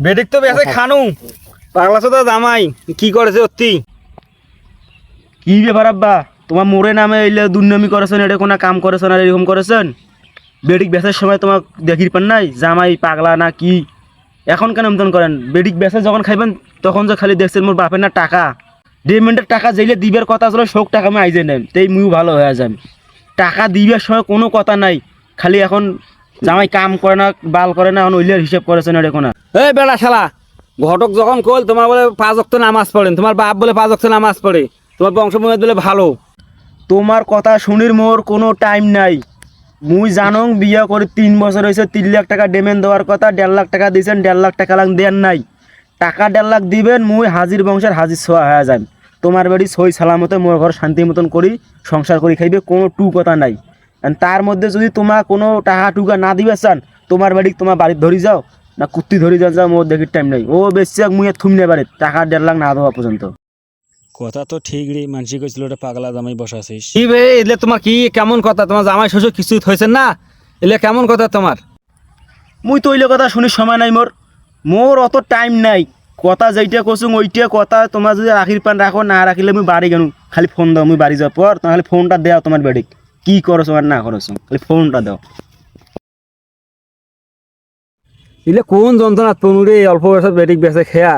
বেডিক তো বেঁচে খানু পাগলা চোদা জামাই কি করেছে অতি কি ব্যাপার আব্বা তোমার মোড়ে নামে এলে দুর্নামি করেছেন এটা কোনো কাম করেছেন আর এরকম করেছেন বেডিক বেচার সময় তোমার দেখির পান নাই জামাই পাগলা না কি এখন কেন এমন করেন বেডিক বেচা যখন খাইবেন তখন যে খালি দেখছেন মোর বাপের না টাকা ডিমেন্টের টাকা যেইলে দিবের কথা ছিল শোক টাকা আমি আইজে নেন তাই মুইও ভালো হয়ে যান টাকা দিবার সময় কোনো কথা নাই খালি এখন জামাই কাম করে না বাল করে না এখন ওইলের হিসাব করেছেন এটা কোনো এই বেড়া শালা ঘটক যখন কল তোমার বলে 5 ওয়াক্ত নামাজ পড়েন তোমার বাপ বলে 5 ওয়াক্ত নামাজ পড়ে তোমার বংশময় বলে ভালো তোমার কথা শুনির মোর কোনো টাইম নাই মুই জানং বিয়া করে 3 বছর হয়েছে 3 লাখ টাকা ডেমেন দেওয়ার কথা 1.5 লাখ টাকা দিয়েছেন 1.5 লাখ টাকা লাং দেন নাই টাকা 1.5 লাখ দিবেন মুই হাজির বংশের হাজির ছোয়া হয়ে যান তোমার বাড়ি সই সালামতে মোর ঘর শান্তি মতন করি সংসার করি খাইবে কোনো টু কথা নাই তার মধ্যে যদি তোমার কোনো টাকা টুকা না দিবে চান তোমার বাড়ি তোমার বাড়ি ধরি যাও না কুত্তি ধরি যাও মোর দেখির টাইম নাই ও বেশি মুই থুমনে বাড়ি টাকা 1.5 লাখ না দেওয়া পর্যন্ত কথা তো ঠিক রে মানসি কইছিল ওটা পাগলা জামাই বসাছিস কি বে এলে তোমার কি কেমন কথা তোমার জামাই শ্বশুর কিছু হয়েছে না এলে কেমন কথা তোমার মুই তো ওইলে কথা শুনির সময় নাই মোর মোর অত টাইম নাই কথা যেইটা কছুং ওইটা কথা তোমার যদি রাখির পান রাখো না রাখিলে মুই বাড়ি গেলু খালি ফোন দাও মুই বাড়ি যাওয়ার পর তাহলে ফোনটা দেও তোমার বেডিক কি করছো আর না করছো খালি ফোনটা দাও এলে কোন যন্ত্রণা তনু রে অল্প বয়সের বেডিক বেসে খেয়া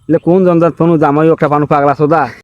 এলে কোন যন্ত্রণা তনু জামাই একটা পানু পাগলা সোদা